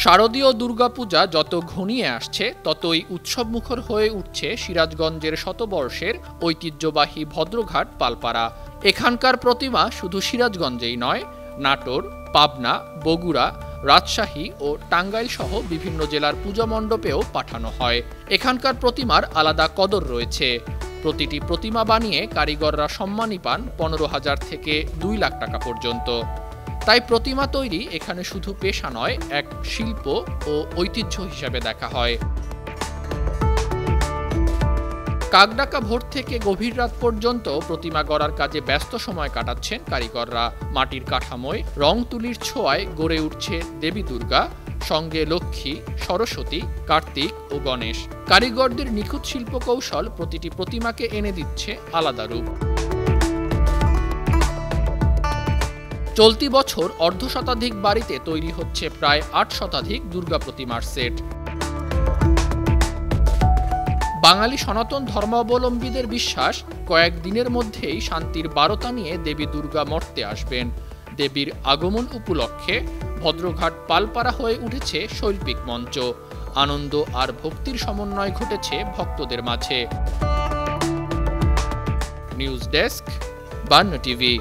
শারদীয় দুর্গাপূজা যত ঘনিয়ে আসছে ততই উৎসবমুখর হয়ে উঠছে সিরাজগঞ্জের শতবর্ষের ঐতিহ্যবাহী ভদ্রঘাট পালপাড়া। এখানকার প্রতিমা শুধু সিরাজগঞ্জেই নয়, নাটোর, পাবনা, বগুড়া, রাজশাহী ও টাঙ্গাইল সহ বিভিন্ন জেলার পূজা মণ্ডপেও পাঠানো হয়। এখানকার প্রতিমার আলাদা কদর রয়েছে। প্রতিটি প্রতিমা বানিয়ে কারিগররা সম্মানী পান 15,000 থেকে 2 লাখ টাকা পর্যন্ত। তাই প্রতিমা তৈরি এখানে শুধু পেশা নয়, এক শিল্প ও ঐতিহ্য হিসাবে দেখা হয়। কাকডাকা ভোর থেকে গভীর রাত পর্যন্ত প্রতিমা গড়ার কাজে ব্যস্ত সময় কাটাচ্ছেন কারিগররা। মাটির কাঠামোয় রং তুলির ছোঁয়ায় গড়ে উঠছে দেবী দুর্গা, সঙ্গে লক্ষ্মী, সরস্বতী, কার্তিক ও গণেশ। কারিগরদের নিখুঁত শিল্পকৌশল প্রতিটি প্রতিমাকে এনে দিচ্ছে আলাদা রূপ। চলতি বছর 1/2 শতাধিক বাড়িতে তৈরি হচ্ছে প্রায় 8 শতাধিক দুর্গা প্রতিমার সেট। বাঙালি সনাতন ধর্মাবলম্বীদের বিশ্বাস, কয়েকদিনের মধ্যেই শান্তির বারতা নিয়ে দেবী দুর্গা মর্তে আসবেন। দেবীর আগমন উপলক্ষে ভদ্রঘাট পালপাড়া হয়ে উঠেছে শৈল্পিক মঞ্চ। আনন্দ আর ভক্তির সমন্বয় ঘটেছে ভক্তদের মাঝে। নিউজ ডেস্ক, বান্ন টিভি।